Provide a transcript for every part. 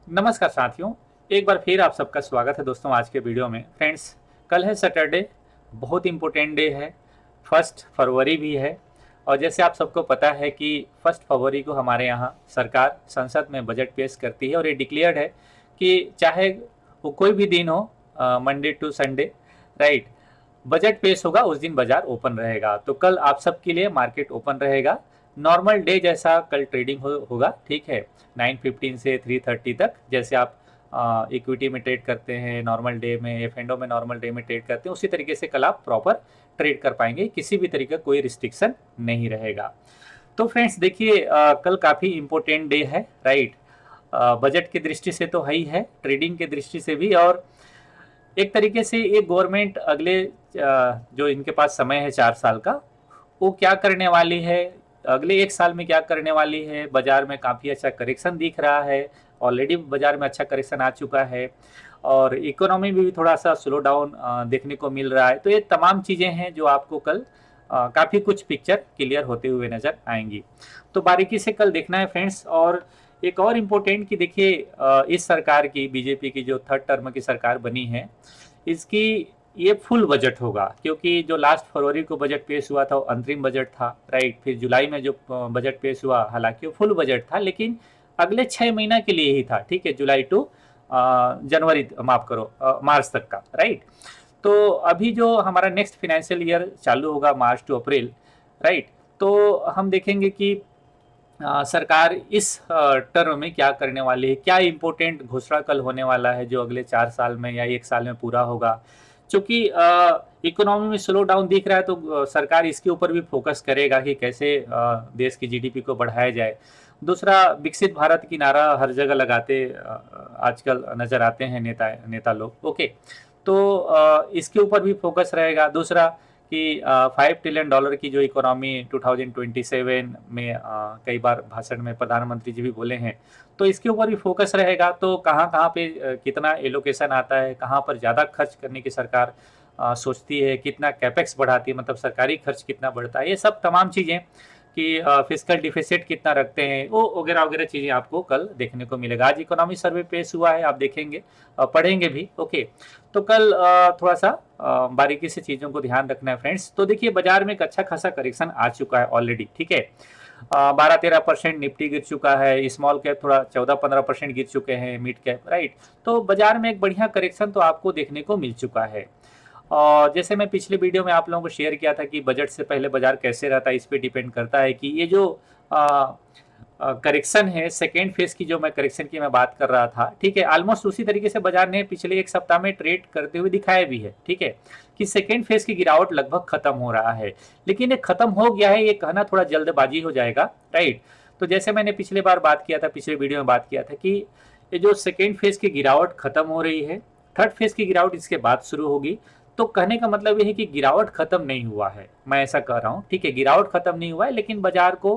नमस्कार साथियों, एक बार फिर आप सबका स्वागत है दोस्तों आज के वीडियो में। फ्रेंड्स, कल है सैटरडे, बहुत इम्पोर्टेंट डे है, 1 फरवरी भी है। और जैसे आप सबको पता है कि 1 फरवरी को हमारे यहाँ सरकार संसद में बजट पेश करती है और ये डिक्लेयर्ड है कि चाहे वो कोई भी दिन हो, Monday to Sunday, right, budget पेश होगा उस दिन बाजार ओपन रहेगा। तो कल आप सबके लिए मार्केट ओपन रहेगा, नॉर्मल डे जैसा कल ट्रेडिंग होगा, ठीक है, 9:15 से 3:30 तक। जैसे आप इक्विटी में ट्रेड करते हैं नॉर्मल डे में, एफ&ओ में नॉर्मल डे में ट्रेड करते हैं, उसी तरीके से कल आप प्रॉपर ट्रेड कर पाएंगे, किसी भी तरीके का कोई रिस्ट्रिक्शन नहीं रहेगा। तो फ्रेंड्स देखिए, कल काफ़ी इम्पोर्टेंट डे है, राइट। बजट की दृष्टि से तो है ही है, ट्रेडिंग की दृष्टि से भी, और एक तरीके से ये गवर्नमेंट अगले जो इनके पास समय है 4 साल का, वो क्या करने वाली है, अगले 1 साल में क्या करने वाली है। बाजार में काफ़ी अच्छा करेक्शन दिख रहा है, ऑलरेडी बाजार में अच्छा करेक्शन आ चुका है, और इकोनॉमी में भी थोड़ा सा स्लो डाउन देखने को मिल रहा है। तो ये तमाम चीज़ें हैं जो आपको कल काफ़ी कुछ पिक्चर क्लियर होते हुए नज़र आएंगी। तो बारीकी से कल देखना है फ्रेंड्स। और एक और इम्पोर्टेंट कि देखिए, इस सरकार की, बीजेपी की जो 3rd टर्म की सरकार बनी है, इसकी ये फुल बजट होगा, क्योंकि जो लास्ट फरवरी को बजट पेश हुआ था वो अंतरिम बजट था, राइट। फिर जुलाई में जो बजट पेश हुआ, हालांकि वो फुल बजट था, लेकिन अगले 6 महीना के लिए ही था, ठीक है, जुलाई टू जनवरी, माफ करो, मार्च तक का, राइट। तो अभी जो हमारा नेक्स्ट फिनेंशियल ईयर चालू होगा मार्च टू अप्रैल, राइट, तो हम देखेंगे कि सरकार इस टर्म में क्या करने वाली है, क्या इम्पोर्टेंट घोषणा कल होने वाला है जो अगले 4 साल में या 1 साल में पूरा होगा। चूंकि इकोनॉमी में स्लो डाउन दिख रहा है, तो सरकार इसके ऊपर भी फोकस करेगा कि कैसे देश की जीडीपी को बढ़ाया जाए। दूसरा, विकसित भारत की नारा हर जगह लगाते आजकल नजर आते हैं नेता लोग, ओके। तो इसके ऊपर भी फोकस रहेगा। दूसरा कि $5 ट्रिलियन की जो इकोनॉमी 2027 में कई बार भाषण में प्रधानमंत्री जी भी बोले हैं, तो इसके ऊपर भी फोकस रहेगा। तो कहाँ कहाँ पे कितना एलोकेशन आता है, कहाँ पर ज़्यादा खर्च करने की सरकार सोचती है, कितना कैपेक्स बढ़ाती है, मतलब सरकारी खर्च कितना बढ़ता है, ये सब तमाम चीज़ें कि फिजिकल डिफिसिट कितना रखते हैं, वो वगैरह वगैरह चीज़ें आपको कल देखने को मिलेगा। आज इकोनॉमी सर्वे पेश हुआ है, आप देखेंगे, पढ़ेंगे भी, ओके। तो कल थोड़ा सा बारीकी से चीज़ों को ध्यान रखना है फ्रेंड्स। तो देखिए, बाजार में एक अच्छा खासा करेक्शन आ चुका है ऑलरेडी, ठीक है। 12-13% निफ्टी गिर चुका है, स्मॉल कैप थोड़ा 14-15% गिर चुके हैं, मिड कैप, राइट। तो बाजार में एक बढ़िया करेक्शन तो आपको देखने को मिल चुका है। और जैसे मैं पिछले वीडियो में आप लोगों को शेयर किया था कि बजट से पहले बाजार कैसे रहता है, इस पे डिपेंड करता है कि ये जो करेक्शन है, सेकेंड फेज की जो मैं करेक्शन की मैं बात कर रहा था, ठीक है, ऑलमोस्ट उसी तरीके से बाजार ने पिछले 1 सप्ताह में ट्रेड करते हुए दिखाया भी है, ठीक है, कि सेकेंड फेज की गिरावट लगभग खत्म हो रहा है। लेकिन ये खत्म हो गया है, ये कहना थोड़ा जल्दबाजी हो जाएगा, राइट। तो जैसे मैंने पिछले बार बात किया था, पिछले वीडियो में बात किया था कि ये जो सेकेंड फेज की गिरावट खत्म हो रही है, थर्ड फेज की गिरावट इसके बाद शुरू होगी। तो कहने का मतलब ये है कि गिरावट खत्म नहीं हुआ है, मैं ऐसा कह रहा हूँ, ठीक है, गिरावट खत्म नहीं हुआ है, लेकिन बाजार को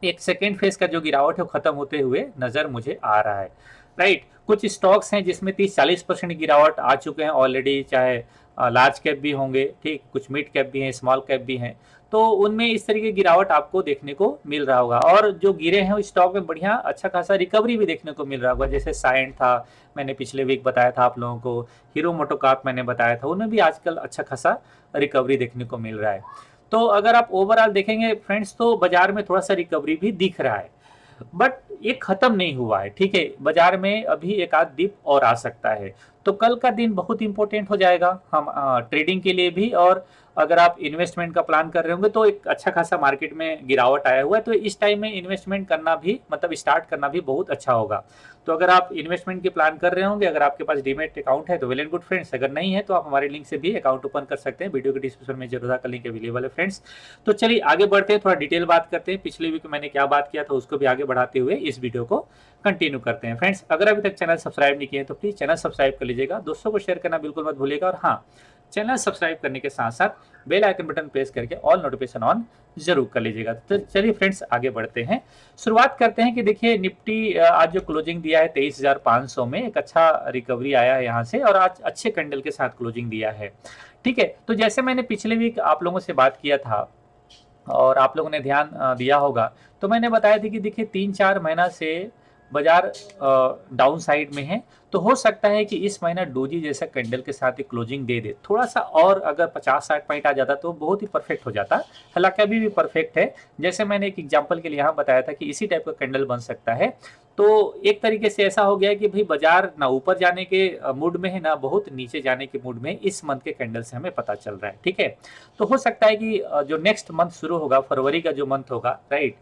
एक सेकेंड फेज का जो गिरावट है वो खत्म होते हुए नजर मुझे आ रहा है, राइट। कुछ स्टॉक्स हैं जिसमें 30-40% गिरावट आ चुके हैं ऑलरेडी, चाहे लार्ज कैप भी होंगे, ठीक, कुछ मिड कैप भी हैं, स्मॉल कैप भी हैं। तो उनमें इस तरीके की गिरावट आपको देखने को मिल रहा होगा, और जो गिरे हैं उस स्टॉक में बढ़िया अच्छा खासा रिकवरी भी देखने को मिल रहा होगा। जैसे साइंट था, मैंने पिछले वीक बताया था आप लोगों को, हीरो मोटोकॉर्प मैंने बताया था, उनमें भी आजकल अच्छा खासा रिकवरी देखने को मिल रहा है। तो अगर आप ओवरऑल देखेंगे फ्रेंड्स, तो बाजार में थोड़ा सा रिकवरी भी दिख रहा है, बट ये खत्म नहीं हुआ है, ठीक है। बाजार में अभी एक आध डिप और आ सकता है। तो कल का दिन बहुत इंपॉर्टेंट हो जाएगा हम ट्रेडिंग के लिए भी, और अगर आप इन्वेस्टमेंट का प्लान कर रहे होंगे तो एक अच्छा खासा मार्केट में गिरावट आया हुआ है, तो इस टाइम में इन्वेस्टमेंट करना भी, मतलब स्टार्ट करना भी बहुत अच्छा होगा। तो अगर आप इन्वेस्टमेंट के प्लान कर रहे होंगे, अगर आपके पास डीमेट अकाउंट है तो वेल एंड गुड फ्रेंड्स, अगर नहीं है तो आप हमारे लिंक से भी अकाउंट ओपन कर सकते हैं, वीडियो के डिस्क्रिप्शन में जरूर का लिंक अवेलेबल है फ्रेंड्स। तो चलिए आगे बढ़ते हैं, थोड़ा डिटेल बात करते हैं, पिछले वीक मैंने क्या बात किया था उसको भी आगे बढ़ाते हुए इस वीडियो को कंटिन्यू करते हैं फ्रेंड्स। अगर अभी तक चैनल सब्सक्राइब नहीं किए तो प्लीज चैनल सब्सक्राइब कर लीजिएगा, दोस्तों को शेयर करना बिल्कुल मत भूलिएगा, और हाँ, चैनल सब्सक्राइब करने के साथ साथ बेल आइकन बटन प्रेस करके ऑल नोटिफिकेशन ऑन जरूर कर लीजिएगा। तो चलिए फ्रेंड्स आगे बढ़ते हैं, शुरुआत करते हैं कि देखिए निफ्टी आज जो क्लोजिंग दिया है 23,500 में, एक अच्छा रिकवरी आया है यहाँ से, और आज अच्छे कैंडल के साथ क्लोजिंग दिया है, ठीक है। तो जैसे मैंने पिछले वीक आप लोगों से बात किया था और आप लोगों ने ध्यान दिया होगा, तो मैंने बताया था कि देखिए 3-4 महीना से बाजार डाउन साइड में है, तो हो सकता है कि इस महीना डोजी जैसा कैंडल के साथ ही क्लोजिंग दे दे। थोड़ा सा और अगर 50-60 पॉइंट आ जाता तो बहुत ही परफेक्ट हो जाता, हालांकि अभी भी परफेक्ट है। जैसे मैंने एक एग्जांपल के लिए यहाँ बताया था कि इसी टाइप का कैंडल बन सकता है। तो एक तरीके से ऐसा हो गया है कि भाई बाजार ना ऊपर जाने के मूड में है, ना बहुत नीचे जाने के मूड में, इस मंथ के कैंडल से हमें पता चल रहा है। ठीक है, तो हो सकता है कि जो नेक्स्ट मंथ शुरू होगा, फरवरी का जो मंथ होगा, राइट,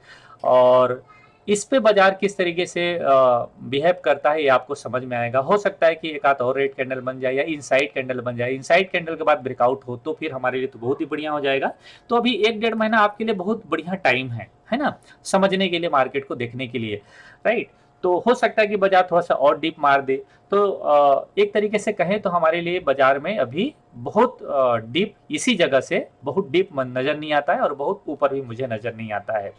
और इस पे बाजार किस तरीके से बिहेव करता है ये आपको समझ में आएगा। हो सकता है कि एक आध और रेड कैंडल बन जाए या इनसाइड कैंडल बन जाए। इनसाइड कैंडल के बाद ब्रेकआउट हो तो फिर हमारे लिए तो बहुत ही बढ़िया हो जाएगा। तो अभी 1-1.5 महीना आपके लिए बहुत बढ़िया टाइम है ना, समझने के लिए, मार्केट को देखने के लिए, राइट। तो हो सकता है कि बाजार थोड़ा सा और डीप मार दे। तो एक तरीके से कहें तो हमारे लिए बाजार में अभी बहुत डीप, इसी जगह से बहुत डीप नजर नहीं आता है और बहुत ऊपर भी मुझे नजर नहीं आता है।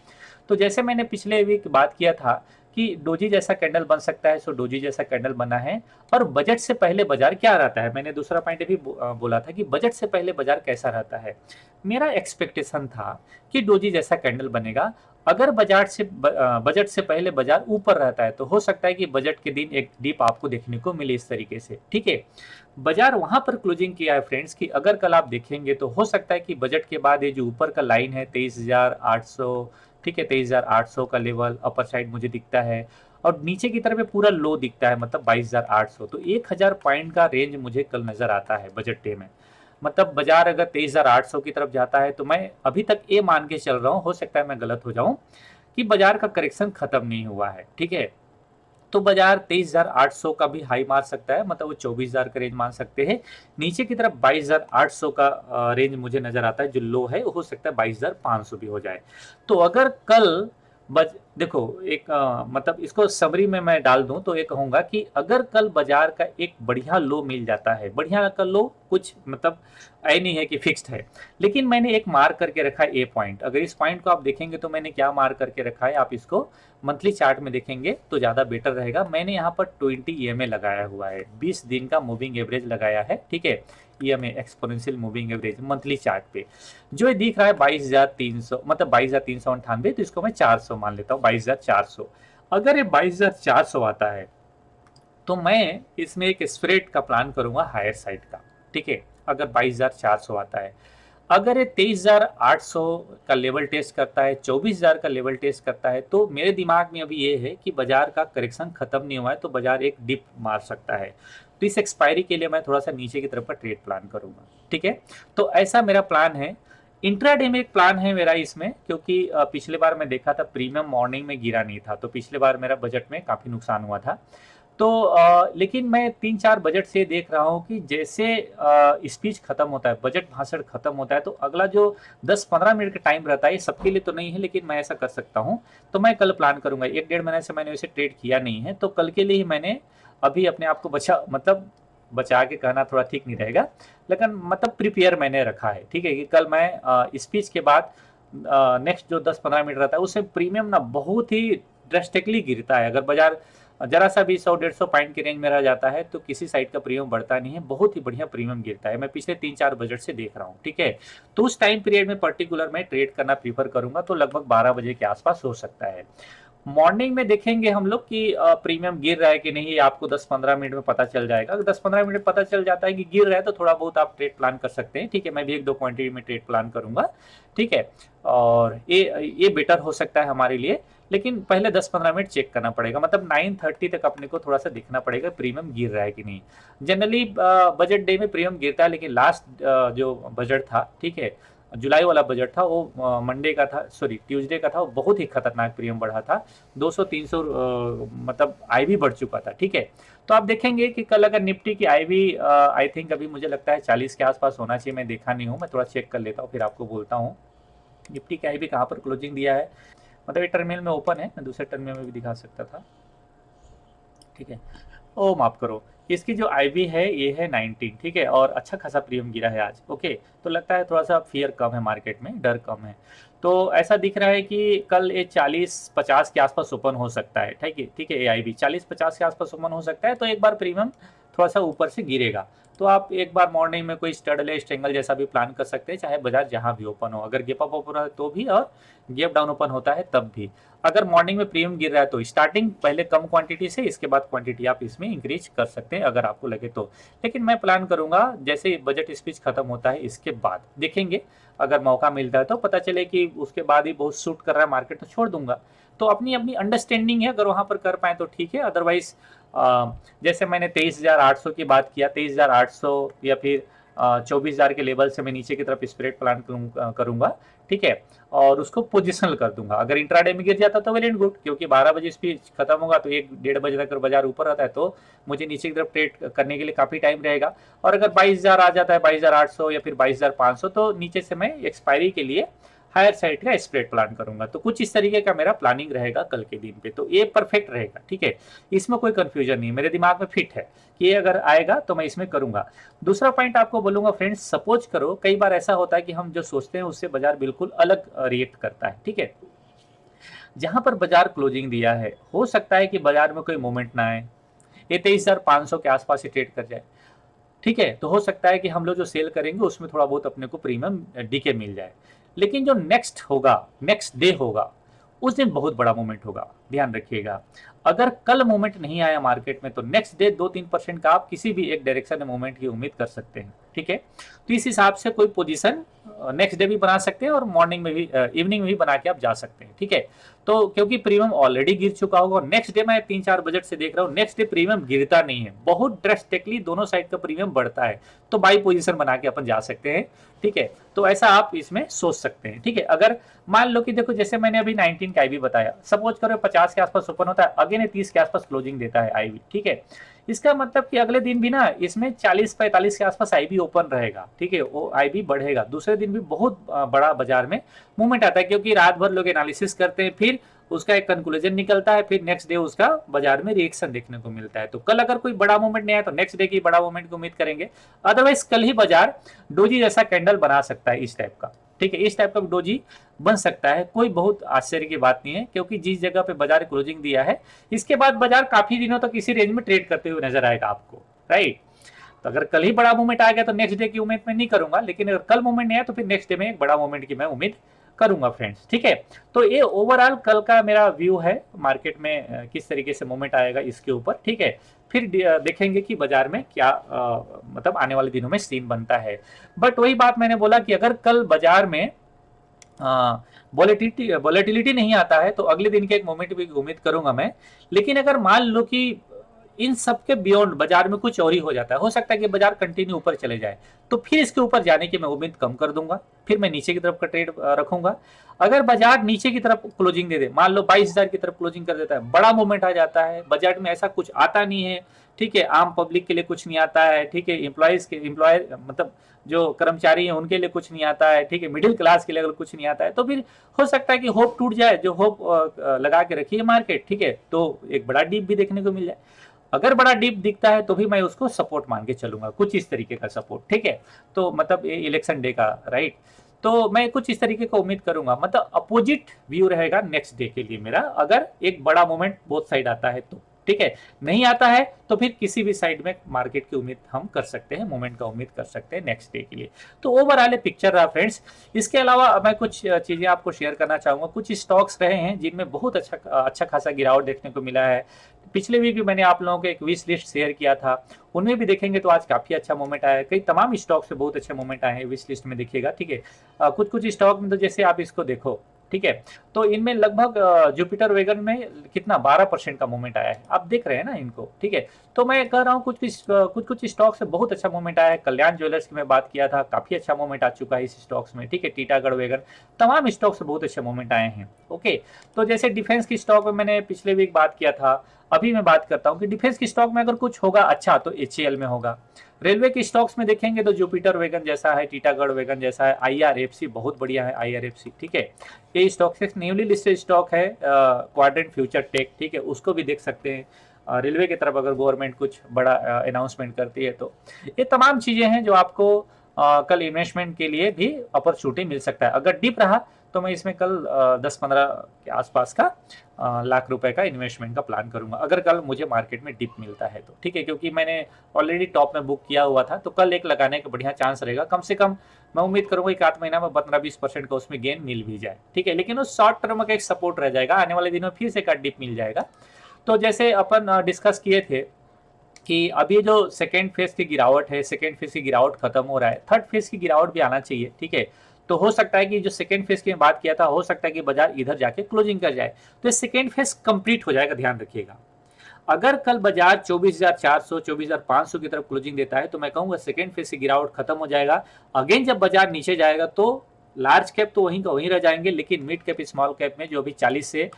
तो जैसे मैंने पिछले वीक बात किया था कि डोजी जैसा कैंडल बन सकता है, सो डोजी जैसा कैंडल बना है। और बजट से पहले बाजार क्या रहता है, मैंने दूसरा पॉइंट भी बोला था कि बजट से पहले बाजार कैसा रहता है। मेरा एक्सपेक्टेशन था कि डोजी जैसा कैंडल बनेगा। अगर बजट से पहले बाजार ऊपर रहता है तो हो सकता है कि बजट के दिन एक डीप आपको देखने को मिले इस तरीके से। ठीक है, बाजार वहां पर क्लोजिंग किया है फ्रेंड्स कि अगर कल आप देखेंगे तो हो सकता है कि बजट के बाद ये जो ऊपर का लाइन है 23,800, ठीक है, 23,800 का लेवल अपर साइड मुझे दिखता है, और नीचे की तरफ पूरा लो दिखता है, मतलब 22,800। तो 1,000 पॉइंट का रेंज मुझे कल नजर आता है बजट डे में। मतलब बाजार अगर 23,800 की तरफ जाता है तो मैं अभी तक ये मान के चल रहा हूँ, हो सकता है मैं गलत हो जाऊं, कि बाजार का करेक्शन खत्म नहीं हुआ है। ठीक है, तो बाजार 23,800 का भी हाई मार सकता है, मतलब वो 24,000 का रेंज मान सकते हैं। नीचे की तरफ 22,800 का रेंज मुझे नजर आता है, जो लो है, हो सकता है 22,500 भी हो जाए। तो अगर कल देखो, एक मतलब इसको समरी में मैं डाल दूं तो ये कहूंगा कि अगर कल बाजार का एक बढ़िया लो मिल जाता है, बढ़िया का लो कुछ मतलब ऐ नहीं है कि फिक्स्ड है, लेकिन मैंने एक मार्क करके रखा है ए पॉइंट। अगर इस पॉइंट को आप देखेंगे तो मैंने क्या मार्क करके रखा है, आप इसको मंथली चार्ट में देखेंगे तो ज़्यादा बेटर रहेगा। मैंने यहाँ पर 20 ईएमए लगाया हुआ है, 20 दिन का मूविंग एवरेज लगाया है। ठीक है, EMA exponential moving average monthly chart पे जो ये दिख रहा है 22,300, मतलब 22,398, तो इसको मैं 400 मान लेता हूँ, 22,400। अगर ये 22,400 आता है तो मैं इसमें एक स्प्रेड का प्लान करूंगा हायर साइड का। ठीक है, अगर 22,400 आता है, अगर ये 23,800 का लेवल टेस्ट करता है, 24,000 का लेवल टेस्ट करता है, तो मेरे दिमाग में अभी ये है कि बाजार का करेक्शन खत्म नहीं हुआ है, तो बाजार एक डिप मार सकता है। तो इस एक्सपायरी के लिए मैं थोड़ा सा नीचे की तरफ का ट्रेड प्लान करूंगा। ठीक है, तो ऐसा मेरा प्लान है। इंट्राडे में एक प्लान है मेरा इसमें, क्योंकि पिछले बार मैं देखा था प्रीमियम मॉर्निंग में गिरा नहीं था, तो पिछले बार मेरा बजट में काफ़ी नुकसान हुआ था। तो लेकिन मैं 3-4 बजट से देख रहा हूँ कि जैसे स्पीच खत्म होता है, बजट भाषण खत्म होता है, तो अगला जो 10-15 मिनट का टाइम रहता है, ये सबके लिए तो नहीं है, लेकिन मैं ऐसा कर सकता हूँ। तो मैं कल प्लान करूंगा, 1-1.5 महीने से मैंने वैसे ट्रेड किया नहीं है, तो कल के लिए ही मैंने अभी अपने आप को बचा के कहना थोड़ा ठीक नहीं रहेगा, लेकिन मतलब प्रिपेयर मैंने रखा है। ठीक है, कि कल मैं स्पीच के बाद नेक्स्ट जो 10-15 मिनट रहता है उससे प्रीमियम ना बहुत ही ड्रेस्टिकली गिरता है। अगर बाजार जरा सा भी 100-150 पॉइंट के रेंज में रह जाता है तो किसी साइड का प्रीमियम बढ़ता नहीं है, बहुत ही बढ़िया प्रीमियम गिरता है। मैं पिछले 3-4 बजट से देख रहा हूँ। ठीक है, तो उस टाइम पीरियड में पर्टिकुलर मैं ट्रेड करना प्रीफर करूंगा, तो लगभग 12 बजे के आसपास हो सकता है। मॉर्निंग में देखेंगे हम लोग कि प्रीमियम गिर रहा है कि नहीं, आपको 10-15 मिनट में पता चल जाएगा। अगर 10-15 मिनट पता चल जाता है कि गिर रहा है तो थोड़ा बहुत आप ट्रेड प्लान कर सकते हैं। ठीक है, मैं भी 1-2 क्वांटिटी में ट्रेड प्लान करूंगा। ठीक है, और ये बेटर हो सकता है हमारे लिए, लेकिन पहले 10-15 मिनट चेक करना पड़ेगा, मतलब 9:30 तक अपने को थोड़ा सा देखना पड़ेगा प्रीमियम गिर रहा है कि नहीं। जनरली बजट डे में प्रीमियम गिरता है, लेकिन लास्ट जो बजट था, ठीक है, जुलाई वाला बजट था, वो मंडे का था, सॉरी ट्यूसडे का था, वो बहुत ही खतरनाक प्रीमियम बढ़ा था, 200-300 मतलब आई भी बढ़ चुका था। ठीक है, तो आप देखेंगे कि कल अगर निफ्टी की आई भी आई थिंक अभी मुझे लगता है 40 के आसपास होना चाहिए, मैं देखा नहीं हूँ, मैं थोड़ा चेक कर लेता हूँ फिर आपको बोलता हूँ निफ्टी की आई भी कहाँ पर क्लोजिंग दिया है। मतलब ये टर्मिनल में ओपन है, मैं दूसरे टर्मिनल में भी दिखा सकता था। ठीक है, ओ माफ करो, इसकी जो आईवी है ये है 19। ठीक है, और अच्छा खासा प्रीमियम गिरा है आज। ओके, तो लगता है थोड़ा सा फियर कम है मार्केट में, डर कम है। तो ऐसा दिख रहा है कि कल ये 40-50 के आसपास ओपन हो सकता है। ठीक है, ठीक है, एआईबी 40-50 के आसपास ओपन हो सकता है, तो एक बार प्रीमियम थोड़ा सा ऊपर से गिरेगा। तो आप एक बार मॉर्निंग में कोई स्टडले स्ट्रेंगल जैसा भी प्लान कर सकते हैं, चाहे बाजार जहां भी ओपन हो। अगर गैप अप ओपन है तो भी, और गैप डाउन ओपन होता है तब भी। अगर मॉर्निंग में प्रीमियम गिर रहा है तो स्टार्टिंग पहले कम क्वांटिटी से, इसके बाद क्वांटिटी आप इसमें इंक्रीज कर सकते हैं अगर आपको लगे तो। लेकिन मैं प्लान करूंगा जैसे बजट स्पीच खत्म होता है इसके बाद देखेंगे, अगर मौका मिलता है तो पता चले कि उसके बाद ही बहुत सूट कर रहा है मार्केट तो छोड़ दूंगा। तो अपनी अपनी अंडरस्टैंडिंग है, अगर वहां पर कर पाए तो ठीक है, अदरवाइज जैसे मैंने 23,800 की बात किया, 23,800 या फिर 24,000 के लेवल से मैं नीचे की तरफ स्प्रेड प्लान करूंगा, ठीक है, और उसको पोजिशनल कर दूंगा। अगर इंट्राडे में गिर जाता तो वेल एंड गुड, क्योंकि 12 बजे स्पीच खत्म होगा तो 1-1:30 बजे तक बाजार ऊपर आता है तो मुझे नीचे की तरफ ट्रेड करने के लिए काफी टाइम रहेगा। और अगर 22,000 आ जाता है, 22,800 या फिर 22,500, तो नीचे से मैं एक्सपायरी के लिए हायर साइड का स्प्रेड प्लान करूंगा। तो कुछ इस तरीके का मेरा प्लानिंग रहेगा कल के दिन पे, तो ये परफेक्ट रहेगा, ठीक है, इसमें कोई कंफ्यूजन नहीं, मेरे दिमाग में फिट है कि ये अगर आएगा तो मैं इसमें करूंगा। दूसरा पॉइंट आपको बोलूंगा फ्रेंड्स, सपोज करो कई बार ऐसा होता है कि हम जो सोचते हैं उससे बाजार बिल्कुल अलग रिएक्ट करता है, ठीक है। जहां पर बाजार क्लोजिंग दिया है, हो सकता है कि बाजार में कोई मूवमेंट ना आए, ये 23,500 के आसपास ही ट्रेड कर जाए, ठीक है। तो हो सकता है कि हम लोग जो सेल करेंगे उसमें थोड़ा बहुत अपने को प्रीमियम डीके मिल जाए। लेकिन जो नेक्स्ट होगा, नेक्स्ट डे होगा, उस दिन बहुत बड़ा मूवमेंट होगा, ध्यान रखिएगा। अगर कल मूवमेंट नहीं आया मार्केट में तो नेक्स्ट डे 2-3% का आप किसी भी एक डायरेक्शन में मूवमेंट की उम्मीद कर सकते हैं, ठीक है। तो इस हिसाब से कोई पोजीशन नेक्स्ट डे भी बना सकते हैं और मॉर्निंग में भी, इवनिंग में भी बना के आप जा सकते हैं, ठीक है। तो क्योंकि प्रीमियम ऑलरेडी गिर चुका होगा, नेक्स्ट डे मैं 3-4 बजट से देख रहा हूँ, नेक्स्ट डे प्रीमियम गिरता नहीं है, बहुत ड्रेस्टिकली दोनों साइड का प्रीमियम बढ़ता है, तो बाई पोजीशन बना के अपन जा सकते हैं, ठीक है। तो ऐसा आप इसमें सोच सकते हैं, ठीक है। अगर मान लो कि देखो जैसे मैंने अभी 19 का आईवी बताया, सपोज करो 50 के आसपास ओपन होता है, अगेन 30 के आसपास क्लोजिंग देता है आईवी, ठीक है। इसका मतलब कि अगले दिन भी ना इसमें 40-45 के आसपास आईवी ओपन रहेगा, ठीक है, वो आईवी बढ़ेगा। दूसरे दिन भी बहुत बड़ा बाजार में मूवमेंट आता है, क्योंकि रात भर लोग एनालिसिस करते हैं, फिर उसका एक कंक्लूजन निकलता है, फिर नेक्स्ट डे उसका बाजार में रिएक्शन देखने को मिलता है। तो कल अगर कोई बड़ा मूवमेंट नहीं आया तो नेक्स्ट डे की बड़ा मूवमेंट की उम्मीद करेंगे, अदरवाइज कल ही बाजार डोजी जैसा कैंडल बना सकता है इस टाइप का, ठीक है, इस टाइप का डोजी बन सकता है, कोई बहुत आश्चर्य की बात नहीं है, क्योंकि जिस जगह पे बाजार क्लोजिंग दिया है इसके बाद बाजार काफी दिनों तक इसी रेंज में ट्रेड करते हुए नजर आएगा आपको, राइट। तो अगर कल ही बड़ा मूवमेंट आ गया तो नेक्स्ट डे की उम्मीद मैं नहीं करूंगा, लेकिन अगर कल मूवमेंट नहीं आया तो फिर नेक्स्ट डे में एक बड़ा मूवमेंट की मैं उम्मीद करूंगा फ्रेंड्स, ठीक है। तो ये ओवरऑल कल का मेरा व्यू है मार्केट में किस तरीके से मूवमेंट आएगा इसके ऊपर, ठीक है। फिर देखेंगे कि बाजार में क्या मतलब आने वाले दिनों में सीन बनता है। बट वही बात मैंने बोला कि अगर कल बाजार में वॉलेटिलिटी नहीं आता है तो अगले दिन के एक मोमेंट की उम्मीद करूंगा मैं। लेकिन अगर मान लो कि इन सब के बियॉन्ड बाजार में कुछ और ही हो जाता है, हो सकता है कि बाजार कंटिन्यू ऊपर चले जाए, तो फिर इसके ऊपर जाने की मैं उम्मीद कम कर दूंगा, फिर मैं नीचे की तरफ का ट्रेड रखूंगा। अगर बाजार नीचे की तरफ क्लोजिंग दे दे, मान लो 22,000 की तरफ क्लोजिंग कर देता है, बड़ा मूवमेंट आ जाता है, बजट में ऐसा कुछ आता नहीं है, ठीक है, आम पब्लिक के लिए कुछ नहीं आता है, ठीक है, एम्प्लॉय मतलब जो कर्मचारी हैं उनके लिए कुछ नहीं आता है, ठीक है, मिडिल क्लास के लिए अगर कुछ नहीं आता है तो फिर हो सकता है कि होप टूट जाए, जो होप लगा के रखी है मार्केट, ठीक है, तो एक बड़ा डीप भी देखने को मिल जाए। अगर बड़ा डीप दिखता है तो भी मैं उसको सपोर्ट मान के चलूंगा, कुछ इस तरीके का सपोर्ट, ठीक है। तो मतलब ये इलेक्शन डे का, राइट, तो मैं कुछ इस तरीके का उम्मीद करूंगा, मतलब अपोजिट व्यू रहेगा नेक्स्ट डे के लिए मेरा, अगर एक बड़ा मोमेंट बोथ साइड आता है तो, ठीक है। नहीं आता है तो फिर किसी भी साइड में मार्केट की उम्मीद हम कर सकते हैं, मोमेंट का उम्मीद कर सकते हैं नेक्स्ट डे के लिए। तो ओवरऑल पिक्चर रहा फ्रेंड्स। इसके अलावा मैं कुछ चीजें आपको शेयर करना चाहूंगा। कुछ स्टॉक्स रहे हैं जिनमें बहुत अच्छा खासा गिरावट देखने को मिला है। पिछले वीक भी मैंने आप लोगों को एक विश लिस्ट शेयर किया था, उनमें भी देखेंगे तो आज काफी अच्छा मूवमेंट आया है। कई तमाम स्टॉक से बहुत अच्छे मूवमेंट आए हैं विश लिस्ट में, देखिएगा, ठीक है। कुछ स्टॉक में तो जैसे आप इसको देखो, ठीक है, तो इनमें लगभग जुपिटर वैगन में कितना 12% का मूवमेंट आया है, आप देख रहे हैं ना इनको, ठीक है। तो मैं कह रहा हूँ कुछ स्टॉक से बहुत अच्छा मूवमेंट आया है। कल्याण ज्वेलर्स की मैं बात किया था, काफी अच्छा मूवमेंट आ चुका है इस स्टॉक्स में, ठीक है। टीटागढ़ वैगन, तमाम स्टॉक से बहुत अच्छे मूवमेंट आए हैं, ओके। तो जैसे डिफेंस की स्टॉक में मैंने पिछले वीक बात किया था, अभी मैं बात करता हूँ कि डिफेंस की स्टॉक में अगर कुछ होगा अच्छा तो HAL में होगा। रेलवे की स्टॉक्स में देखेंगे तो जुपिटर वैगन जैसा है, टीटागढ़ वैगन जैसा है, IRFC बहुत बढ़िया है, IRFC, ठीक है। ये स्टॉक से न्यूली लिस्टेड स्टॉक है, क्वाड्रेंट फ्यूचर टेक, ठीक है, उसको भी देख सकते हैं। रेलवे की तरफ अगर गवर्नमेंट कुछ बड़ा अनाउंसमेंट करती है तो ये तमाम चीजें हैं जो आपको कल इन्वेस्टमेंट के लिए भी अपॉर्चुनिटी मिल सकता है। अगर डिप रहा तो मैं इसमें कल 10-15 के आसपास का लाख रुपए का इन्वेस्टमेंट का प्लान करूंगा, अगर कल मुझे मार्केट में डिप मिलता है तो। ठीक है, क्योंकि मैंने ऑलरेडी टॉप में बुक किया हुआ था, तो कल एक लगाने का बढ़िया चांस रहेगा। कम से कम मैं उम्मीद करूंगा एक आध महीना में 15-20% का उसमें गेन मिल भी जाए। ठीक है, लेकिन उस शॉर्ट टर्म का एक सपोर्ट रह जाएगा, आने वाले दिनों में फिर से एक डिप मिल जाएगा। तो जैसे अपन डिस्कस किए थे कि अभी जो सेकेंड फेज की गिरावट है, सेकेंड फेज की गिरावट खत्म हो रहा है, थर्ड फेज की गिरावट भी आना चाहिए। ठीक है, तो हो सकता है कि जो सेकेंड फेज की बात किया था, हो सकता है कि बाजार इधर जाके क्लोजिंग कर जाए, तो ये सेकेंड फेज कंप्लीट हो जाएगा, ध्यान रखिएगा। अगर कल बाजार 24,400 24,500 की तरफ क्लोजिंग देता है, तो मैं कहूंगा सेकेंड फेज की गिरावट खत्म हो जाएगा। अगेन जब बाजार नीचे जाएगा तो लार्ज कैप तो वहीं का वहीं रह जाएंगे, लेकिन मिड कैप स्मॉल कैप में जो भी 30 से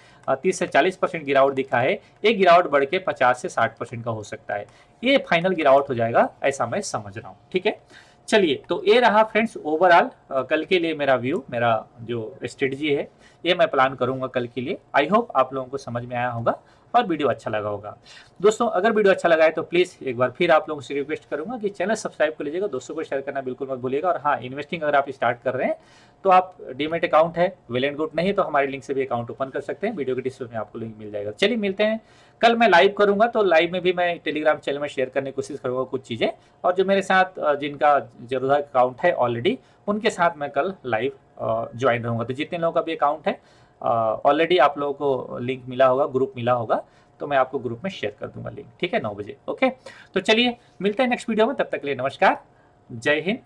40% गिरावट दिखा है, ये गिरावट बढ़ के 50 से 60% का हो सकता है। ये फाइनल गिरावट हो जाएगा, ऐसा मैं समझ रहा हूँ। ठीक है, चलिए, तो ये रहा फ्रेंड्स ओवरऑल कल के लिए मेरा व्यू, मेरा जो स्ट्रेटजी है, ये मैं प्लान करूंगा कल के लिए। आई होप आप लोगों को समझ में आया होगा और वीडियो अच्छा लगा होगा। दोस्तों, अगर वीडियो अच्छा लगा है तो प्लीज़ एक बार फिर आप लोगों से रिक्वेस्ट करूंगा कि चैनल सब्सक्राइब कर लीजिएगा, दोस्तों को शेयर करना बिल्कुल मत भूलिएगा। और हाँ, इन्वेस्टिंग अगर आप स्टार्ट कर रहे हैं तो आप डीमेट अकाउंट है, वेल एंड गुड, नहीं तो हमारे लिंक से भी अकाउंट ओपन कर सकते हैं, वीडियो के डिस्क्रिप्शन में आपको लिंक मिल जाएगा। चलिए मिलते हैं, कल मैं लाइव करूंगा, तो लाइव में भी मैं टेलीग्राम चैनल में शेयर करने की कोशिश करूंगा कुछ चीज़ें, और जो मेरे साथ जिनका जरूरत अकाउंट है ऑलरेडी, उनके साथ मैं कल लाइव ज्वाइन रहूंगा। तो जितने लोगों का भी अकाउंट है ऑलरेडी, आप लोगों को लिंक मिला होगा, ग्रुप मिला होगा, तो मैं आपको ग्रुप में शेयर कर दूंगा लिंक। ठीक है, 9 बजे। ओके, तो चलिए मिलते हैं नेक्स्ट वीडियो में, तब तक के लिए नमस्कार, जय हिंद।